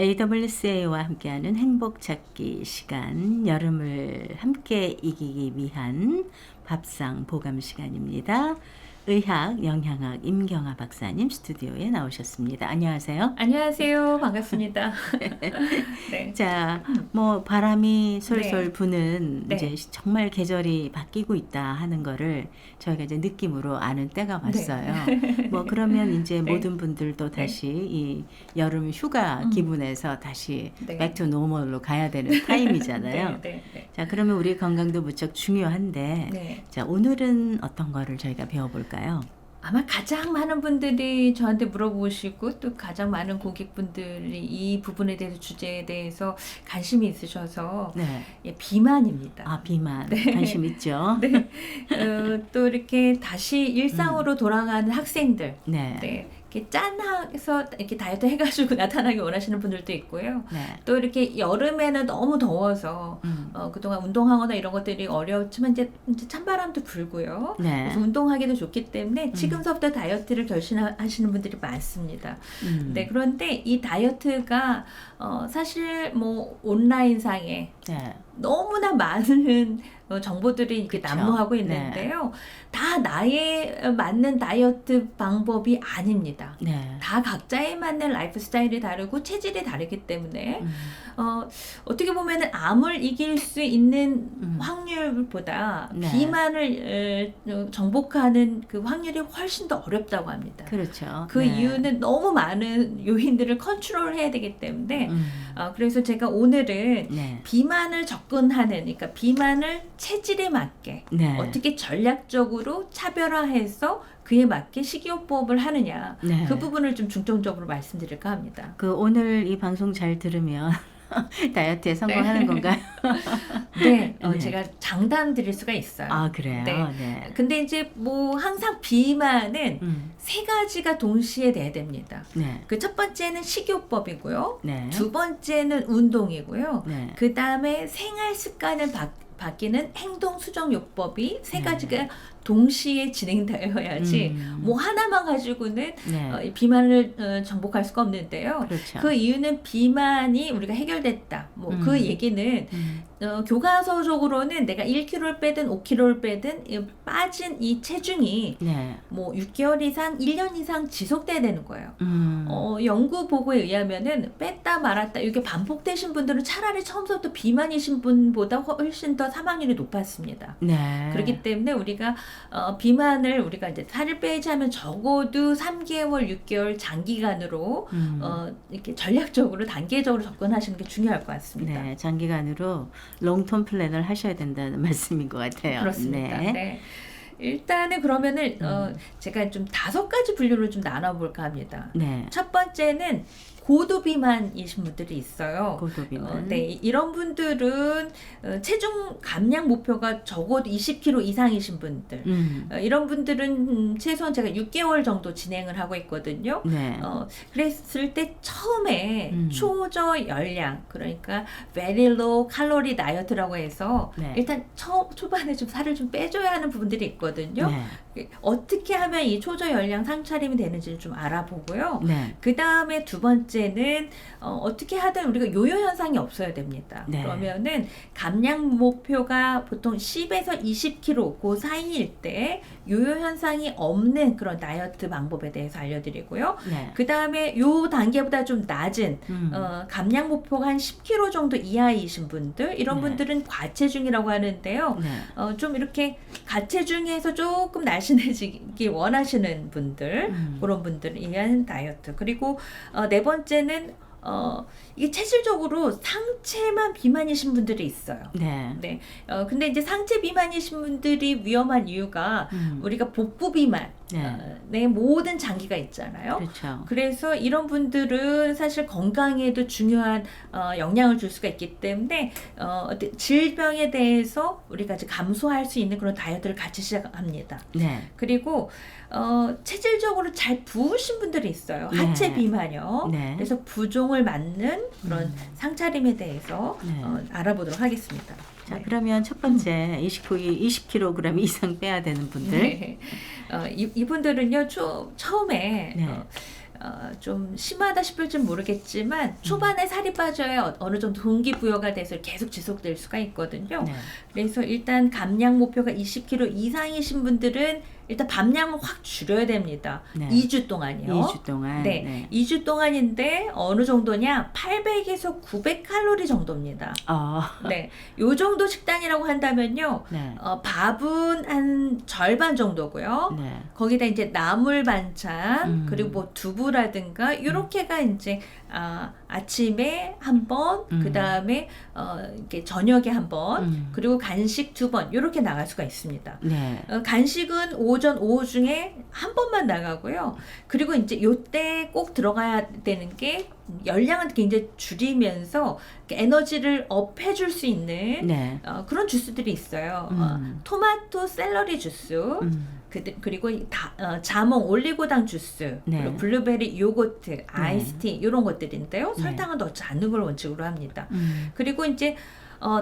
AWCA와 함께하는 행복 찾기 시간, 여름을 함께 이기기 위한 밥상 보감 시간입니다. 의학, 영양학 임경아 박사님 스튜디오에 나오셨습니다. 안녕하세요. 안녕하세요. 반갑습니다. 네. 자, 뭐 바람이 솔솔 네. 부는 네. 이제 정말 계절이 바뀌고 있다 하는 거를 저희가 이제 느낌으로 아는 때가 왔어요. 뭐 그러면 이제 네. 모든 분들도 다시 이 여름 휴가 기분에서 다시 네. back to normal로 가야 되는 타임이잖아요. 네. 자, 그러면 우리 건강도 무척 중요한데, 네. 자, 오늘은 어떤 거를 저희가 배워볼까요? 아마 가장 많은 분들이 저한테 물어보시고 또 가장 많은 고객분들이 이 부분에 대해서 주제에 대해서 관심이 있으셔서 네. 예, 비만입니다. 아, 비만. 관심 있죠? 네. 또 이렇게 다시 일상으로 돌아가는 학생들. 네. 네. 이렇게 짠해서 이렇게 다이어트 해가지고 나타나기 원하시는 분들도 있고요. 네. 또 이렇게 여름에는 너무 더워서 그동안 운동하거나 이런 것들이 어려웠지만 이제 찬바람도 불고요. 네. 그래서 운동하기도 좋기 때문에 지금서부터 다이어트를 결심하시는 분들이 많습니다. 네, 그런데 이 다이어트가 사실 뭐 온라인상에 네. 너무나 많은 정보들이 이렇게 그쵸. 난무하고 있는데요. 다 나에 맞는 다이어트 방법이 아닙니다. 네. 다 각자에 맞는 라이프 스타일이 다르고 체질이 다르기 때문에 어떻게 보면은 암을 이길 수 있는 확률보다 네. 비만을 정복하는 그 확률이 훨씬 더 어렵다고 합니다. 그렇죠. 그 네. 이유는 너무 많은 요인들을 컨트롤해야 되기 때문에 그래서 제가 오늘은 네. 비만을 접근하는, 그러니까 비만을 체질에 맞게 네. 어떻게 전략적으로 차별화해서 그에 맞게 식이요법을 하느냐, 네. 그 부분을 좀 중점적으로 말씀드릴까 합니다. 그 오늘 이 방송 잘 들으면 다이어트에 성공하는 건가요? 네, 네. 제가 장담 드릴 수가 있어요. 아, 그래요? 네. 네. 근데 이제 뭐 항상 비만은 세 가지가 동시에 돼야 됩니다. 네. 그 첫 번째는 식이요법이고요. 네. 두 번째는 운동이고요. 네. 그 다음에 생활 습관을 바뀌는 행동 수정요법이 세 네. 가지가 동시에 진행되어야지 뭐 하나만 가지고는 네. 이 비만을 정복할 수가 없는데요. 그렇죠. 그 이유는 비만이 우리가 해결됐다. 뭐 그 얘기는 교과서적으로는 내가 1kg를 빼든 5kg를 빼든 빠진 이 체중이 네. 뭐 6개월 이상, 1년 이상 지속돼야 되는 거예요. 연구 보고에 의하면은 뺐다 말았다 이게 반복되신 분들은 차라리 처음부터 비만이신 분보다 훨씬 더 사망률이 높았습니다. 네. 그렇기 때문에 우리가 비만을 우리가 이제 살을 빼지 하면 적어도 3개월, 6개월 장기간으로 이렇게 전략적으로 단계적으로 접근하시는 게 중요할 것 같습니다. 네, 장기간으로 롱텀 플랜을 하셔야 된다는 말씀인 것 같아요. 그렇습니다. 네. 네. 일단은 그러면은 제가 좀 5가지 분류를 좀 나눠볼까 합니다. 네. 첫 번째는 고도 비만이신 분들이 있어요. 고도 비만. 네, 이런 분들은 체중 감량 목표가 적어도 20kg 이상이신 분들. 이런 분들은 최소한 제가 6개월 정도 진행을 하고 있거든요. 네. 그랬을 때 처음에 초저 열량, 그러니까 very low 칼로리 다이어트라고 해서 네. 일단 초반에 좀 살을 좀 빼줘야 하는 부분들이 있거든요. 네. 어떻게 하면 이 초저 열량 상차림이 되는지를 좀 알아보고요. 네. 그 다음에 두 번째는 어떻게 하든 우리가 요요 현상이 없어야 됩니다. 네. 그러면은 감량 목표가 보통 10에서 20kg 그 사이일 때 요요 현상이 없는 그런 다이어트 방법에 대해서 알려드리고요. 네. 그 다음에 요 단계보다 좀 낮은 감량 목표가 한 10kg 정도 이하이신 분들, 이런 네. 분들은 과체중이라고 하는데요. 네. 좀 이렇게 가체중에서 조금 날씬해지기 원하시는 분들, 그런 분들을 위한 다이어트. 그리고 네 번째는 이게 체질적으로 상체만 비만이신 분들이 있어요. 네. 네. 근데 이제 상체 비만이신 분들이 위험한 이유가 우리가 복부 비만, 내 모든 장기가 있잖아요. 그렇죠. 그래서 이런 분들은 사실 건강에도 중요한 영향을 줄 수가 있기 때문에 질병에 대해서 우리가 이제 감소할 수 있는 그런 다이어트를 같이 시작합니다. 네. 그리고 체질적으로 잘 부으신 분들이 있어요. 네. 하체 비만이요. 네. 그래서 부종을 맞는 그런 상차림에 대해서 네. 알아보도록 하겠습니다. 자, 그러면 첫 번째 20kg 이상 빼야 되는 분들. 네. 이분들은요, 처음에 네. 좀 심하다 싶을지 모르겠지만 초반에 살이 빠져야 어느 정도 동기부여가 돼서 계속 지속될 수가 있거든요. 네. 그래서 일단 감량 목표가 20kg 이상이신 분들은 일단 밤량을 확 줄여야 됩니다. 네. 2주 동안요. 2주 동안. 네. 네. 2주 동안인데 어느 정도냐? 800에서 900칼로리 정도입니다. 네. 요 정도 식단이라고 한다면요. 네. 밥은 한 절반 정도고요. 네. 거기다 이제 나물 반찬 그리고 뭐 두부라든가 이렇게가 이제 아침에 한 번, 그 다음에 이렇게 저녁에 한 번, 그리고 간식 2번 이렇게 나갈 수가 있습니다. 네. 간식은 오전, 오후 중에 한 번만 나가고요. 그리고 이제 요때 꼭 들어가야 되는 게 열량은 굉장히 줄이면서 에너지를 업해줄 수 있는 네. 그런 주스들이 있어요. 토마토 샐러리 주스. 그리고 자몽 올리고당 주스, 네. 그리고 블루베리 요거트, 아이스티 이런 것들인데요. 설탕은 넣지 않는 걸 원칙으로 합니다. 그리고 이제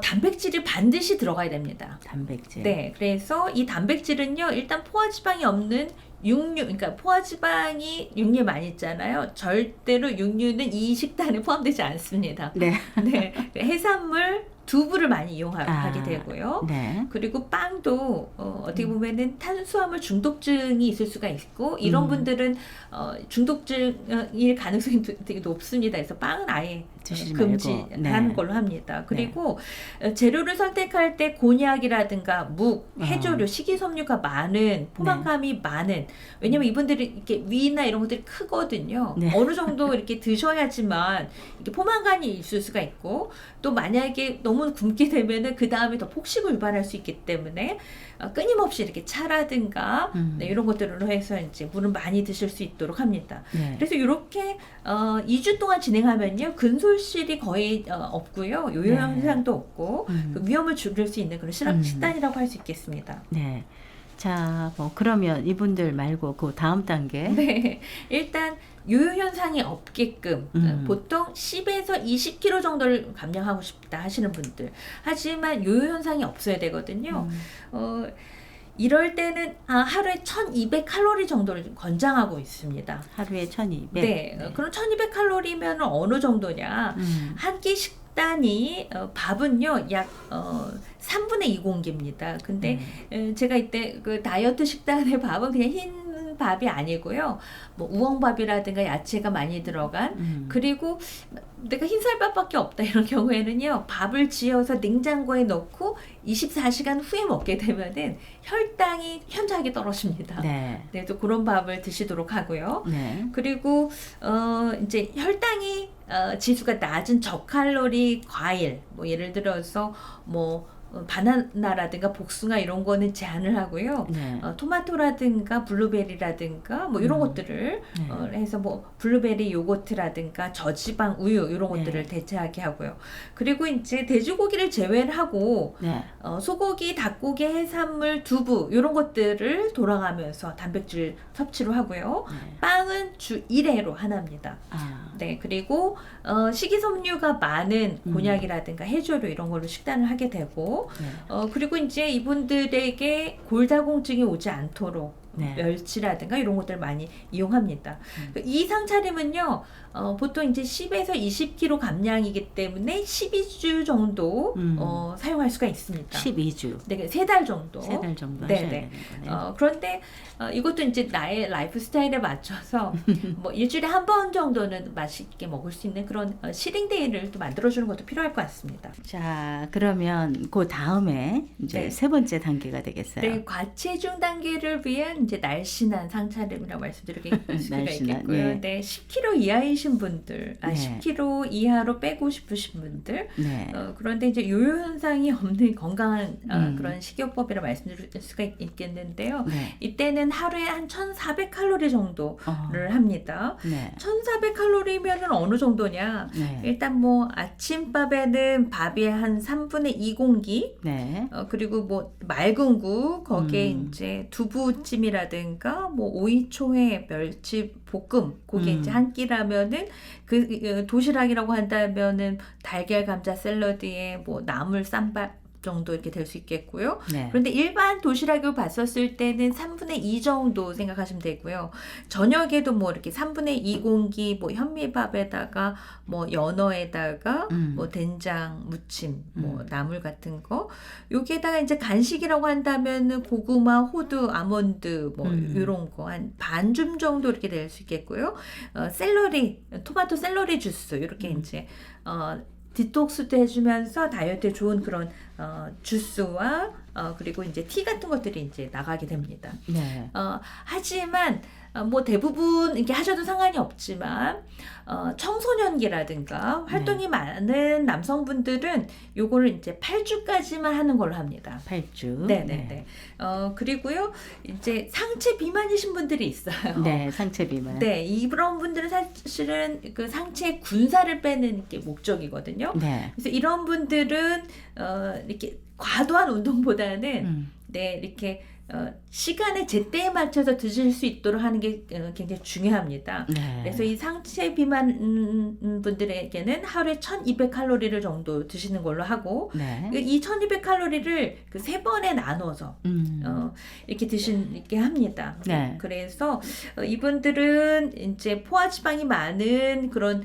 단백질이 반드시 들어가야 됩니다. 단백질. 네, 그래서 이 단백질은요, 일단 포화지방이 없는 육류, 그러니까 포화지방이 육류에 많이 있잖아요. 절대로 육류는 이 식단에 포함되지 않습니다. 네. 네, 해산물, 두부를 많이 이용하게 되고요. 네. 그리고 빵도 어떻게 보면은 탄수화물 중독증이 있을 수가 있고 이런 분들은 중독증일 가능성이 되게 높습니다. 그래서 빵은 아예 드시지 금지하는 말고. 걸로 합니다. 그리고 재료를 선택할 때 곤약이라든가 묵, 해조류, 식이섬유가 많은 포만감이 많은, 왜냐면 이분들이 이렇게 위나 이런 것들이 크거든요. 네. 어느 정도 이렇게 드셔야지만 이렇게 포만감이 있을 수가 있고, 또 만약에 너무 굶게 되면은 그 다음에 더 폭식을 유발할 수 있기 때문에 끊임없이 이렇게 차라든가 네, 이런 것들로 해서 이제 물을 많이 드실 수 있도록 합니다. 네. 그래서 이렇게 2주 동안 진행하면요, 근솔실이 거의 없고요, 요요 현상도 없고 그 위험을 줄일 수 있는 그런 식단이라고 할 수 있겠습니다. 네. 자, 뭐 그러면 이분들 말고 그 다음 단계. 네, 일단 요요 현상이 없게끔 보통 10에서 20kg 정도를 감량하고 싶다 하시는 분들, 하지만 요요 현상이 없어야 되거든요. 이럴 때는 하루에 1200칼로리 정도를 권장하고 있습니다. 하루에 1200. 네, 그럼 1200칼로리면 어느 정도냐? 한 끼 식단이 밥은요 약 3분의 2 공기입니다. 근데 제가 이때 그 다이어트 식단의 밥은 그냥 흰 밥이 아니고요, 뭐 우엉밥이라든가 야채가 많이 들어간, 그리고 내가 흰쌀밥밖에 없다 이런 경우에는요, 밥을 지어서 냉장고에 넣고 24시간 후에 먹게 되면은 혈당이 현저하게 떨어집니다. 네. 네, 또 그런 밥을 드시도록 하고요. 네. 그리고 이제 혈당이 지수가 낮은 저칼로리 과일, 뭐 예를 들어서 뭐 바나나라든가 복숭아 이런 거는 제한을 하고요. 네. 토마토라든가 블루베리라든가 뭐 이런 것들을 해서 뭐 블루베리 요거트라든가 저지방 우유 이런 것들을 대체하게 하고요. 그리고 이제 돼지고기를 제외를 하고 네. 소고기, 닭고기, 해산물, 두부 이런 것들을 돌아가면서 단백질 섭취를 하고요. 빵은 주 1회로 하나입니다. 네, 그리고 식이섬유가 많은 곤약이라든가 해조류 이런 걸로 식단을 하게 되고, 그리고 이제 이분들에게 골다공증이 오지 않도록 멸치라든가 이런 것들 많이 이용합니다. 이 상차림은요, 보통 이제 10에서 20kg 감량이기 때문에 12주 정도 사용할 수가 있습니다. 12주. 네, 3달 정도. 3달 정도 네네. 하셔야 되는 거네요. 그런데 이것도 이제 나의 라이프 스타일에 맞춰서 뭐 일주일에 한 번 정도는 맛있게 먹을 수 있는 그런 시링데이를 또 만들어주는 것도 필요할 것 같습니다. 자, 그러면 그 다음에 이제 세 번째 단계가 되겠어요. 네, 과체중 단계를 위한 이제 날씬한 상차림이라고 말씀드릴 수가 있겠고요. 예. 네, 10kg 이하이신 분들, 10kg 이하로 빼고 싶으신 분들, 그런데 이제 요요 현상이 없는 건강한 그런 식이요법이라 말씀드릴 수가 있겠는데요. 이때는 하루에 한 1,400칼로리 정도를 합니다. 1,400칼로리면은 어느 정도냐? 일단 뭐 아침밥에는 밥이 한 3분의 2 공기, 그리고 뭐 맑은 국, 거기에 이제 두부찜이라든가 뭐 오이초회, 멸치 볶음, 그게 이제 한 끼라면은 그 도시락이라고 한다면은 달걀 감자 샐러드에 뭐 나물 쌈밥 정도 이렇게 될 수 있겠고요. 네. 그런데 일반 도시락을 봤었을 때는 3분의 2 정도 생각하시면 되고요. 저녁에도 뭐 이렇게 3분의 2 공기 뭐 현미밥에다가 뭐 연어에다가 뭐 된장, 무침, 뭐 나물 같은 거. 여기에다가 이제 간식이라고 한다면은 고구마, 호두, 아몬드 뭐 이런 거 한 반줌 정도 이렇게 될 수 있겠고요. 샐러리, 토마토 샐러리 주스 이렇게 이제 디톡스도 해주면서 다이어트에 좋은 그런 주스와 그리고 이제 티 같은 것들이 이제 나가게 됩니다. 네. 하지만 뭐 대부분 이렇게 하셔도 상관이 없지만 청소년기라든가 활동이 많은 남성분들은 요거를 이제 8주까지만 하는 걸로 합니다. 8주. 네네네. 그리고요 이제 상체 비만이신 분들이 있어요. 네, 상체 비만. 네, 이런 분들은 사실은 그 상체 군살을 빼는 게 목적이거든요. 네. 그래서 이런 분들은 이렇게 과도한 운동보다는 네, 이렇게 시간에 제때에 맞춰서 드실 수 있도록 하는 게 굉장히 중요합니다. 네. 그래서 이 상체 비만 분들에게는 하루에 1200칼로리를 정도 드시는 걸로 하고 네. 이 1200칼로리를 그 3번에 나눠서 이렇게 드시게 합니다. 네. 그래서 이분들은 이제 포화지방이 많은 그런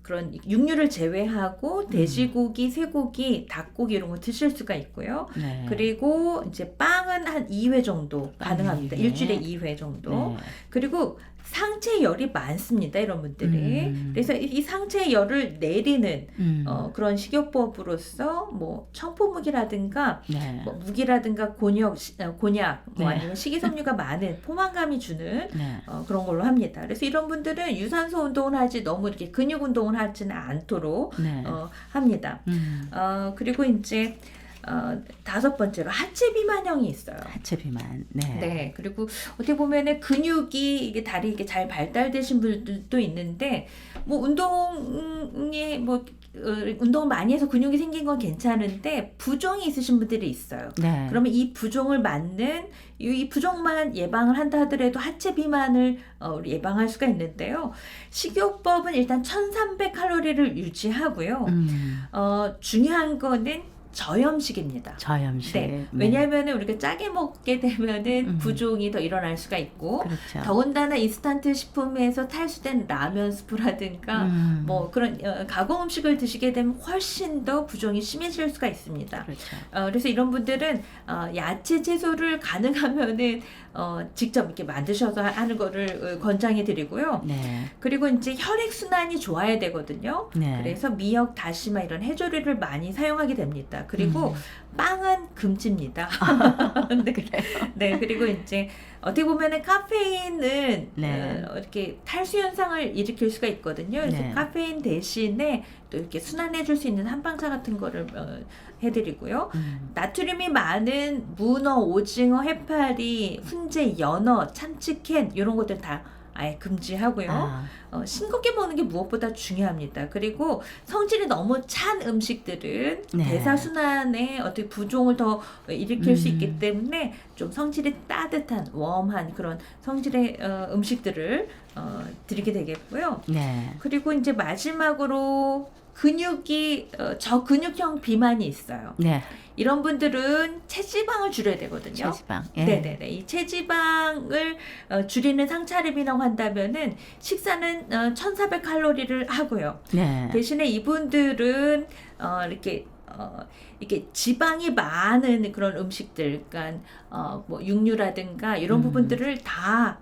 그런 육류를 제외하고 돼지고기, 쇠고기, 닭고기 이런 거 드실 수가 있고요. 네. 그리고 이제 빵은 한 2회 정도 빵 가능합니다. 2회. 일주일에 2회 정도. 네. 그리고 상체 열이 많습니다. 이런 분들이. 그래서 이 상체 열을 내리는 그런 식이요법으로서 뭐 청포묵이라든가 네. 뭐 무기라든가 곤약 뭐 네. 아니면 식이섬유가 많은 포만감이 주는 네. 그런 걸로 합니다. 그래서 이런 분들은 유산소 운동을 하지 너무 이렇게 근육 운동을 하지는 않도록 네. 합니다. 그리고 이제 5번째로 하체 비만형이 있어요. 하체 비만. 네. 네, 그리고 어떻게 보면은 근육이 이게 다리 이게 잘 발달되신 분들도 있는데 뭐 운동이 뭐 운동을 많이 해서 근육이 생긴 건 괜찮은데 부종이 있으신 분들이 있어요. 네. 그러면 이 부종을 맞는 이 부종만 예방을 한다 하더라도 하체 비만을 예방할 수가 있는데요. 식이요법은 일단 1300칼로리를 유지하고요. 중요한 거는 저염식입니다. 저염식. 네. 왜냐하면 우리가 짜게 먹게 되면은 부종이 더 일어날 수가 있고 그렇죠. 더군다나 인스턴트 식품에서 탈수된 라면 스프라든가 뭐 그런 가공 음식을 드시게 되면 훨씬 더 부종이 심해질 수가 있습니다. 그렇죠. 그래서 이런 분들은 야채 채소를 가능하면은 직접 이렇게 만드셔서 하는 거를 권장해 드리고요. 네. 그리고 이제 혈액 순환이 좋아야 되거든요. 네. 그래서 미역, 다시마 이런 해조류를 많이 사용하게 됩니다. 그리고 빵은 금지입니다. 네. 네, 그리고 이제 어떻게 보면은 카페인은 네. 이렇게 탈수 현상을 일으킬 수가 있거든요. 그래서 네. 카페인 대신에 또 이렇게 순환해줄 수 있는 한방차 같은 거를 해드리고요. 나트륨이 많은 문어, 오징어, 해파리, 훈제, 연어, 참치캔 이런 것들 다 아예 금지하고요. 싱겁게 먹는 게 무엇보다 중요합니다. 그리고 성질이 너무 찬 음식들은 네. 대사순환에 어떻게 부종을 더 일으킬 수 있기 때문에 좀 성질이 따뜻한 웜한 그런 성질의 음식들을 드리게 되겠고요. 네. 그리고 이제 마지막으로 근육이 저근육형 비만이 있어요. 네. 이런 분들은 체지방을 줄여야 되거든요. 체지방. 예. 네네네. 이 체지방을 줄이는 상차림이라고 한다면은 식사는 1400칼로리를 하고요. 네. 대신에 이분들은 이렇게 지방이 많은 그런 음식들, 그러니까 뭐 육류라든가 이런 부분들을 다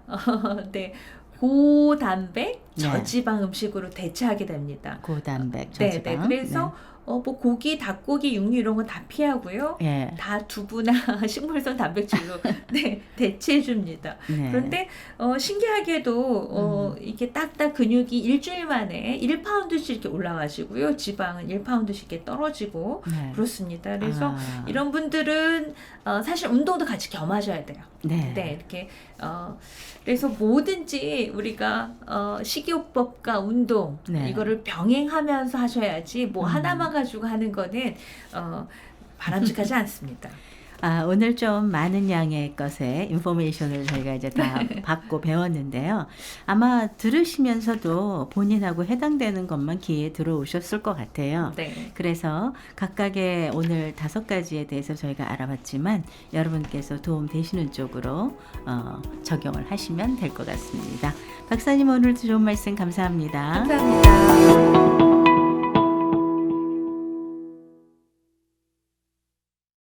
네. 고단백, 저지방 음식으로 대체하게 됩니다. 고단백, 저지방. 네, 그래서 뭐 고기, 닭고기, 육류 이런 건 다 피하고요. 예. 다 두부나 식물성 단백질로 네, 대체해 줍니다. 네. 그런데 신기하게도 이게 딱딱 근육이 일주일 만에 1파운드씩 이렇게 올라가시고요. 지방은 1파운드씩 이렇게 떨어지고 네. 그렇습니다. 그래서 이런 분들은 사실 운동도 같이 겸하셔야 돼요. 네. 네, 이렇게 그래서 뭐든지 우리가 식이요법과 운동 네. 이거를 병행하면서 하셔야지 뭐 하나만 가지고 하는 거는 바람직하지 않습니다. 오늘 좀 많은 양의 것에 인포메이션을 저희가 이제 다 받고 배웠는데요. 아마 들으시면서도 본인하고 해당되는 것만 귀에 들어오셨을 것 같아요. 네. 그래서 각각의 오늘 5가지에 대해서 저희가 알아봤지만 여러분께서 도움 되시는 쪽으로 적용을 하시면 될 것 같습니다. 박사님 오늘도 좋은 말씀 감사합니다. 감사합니다.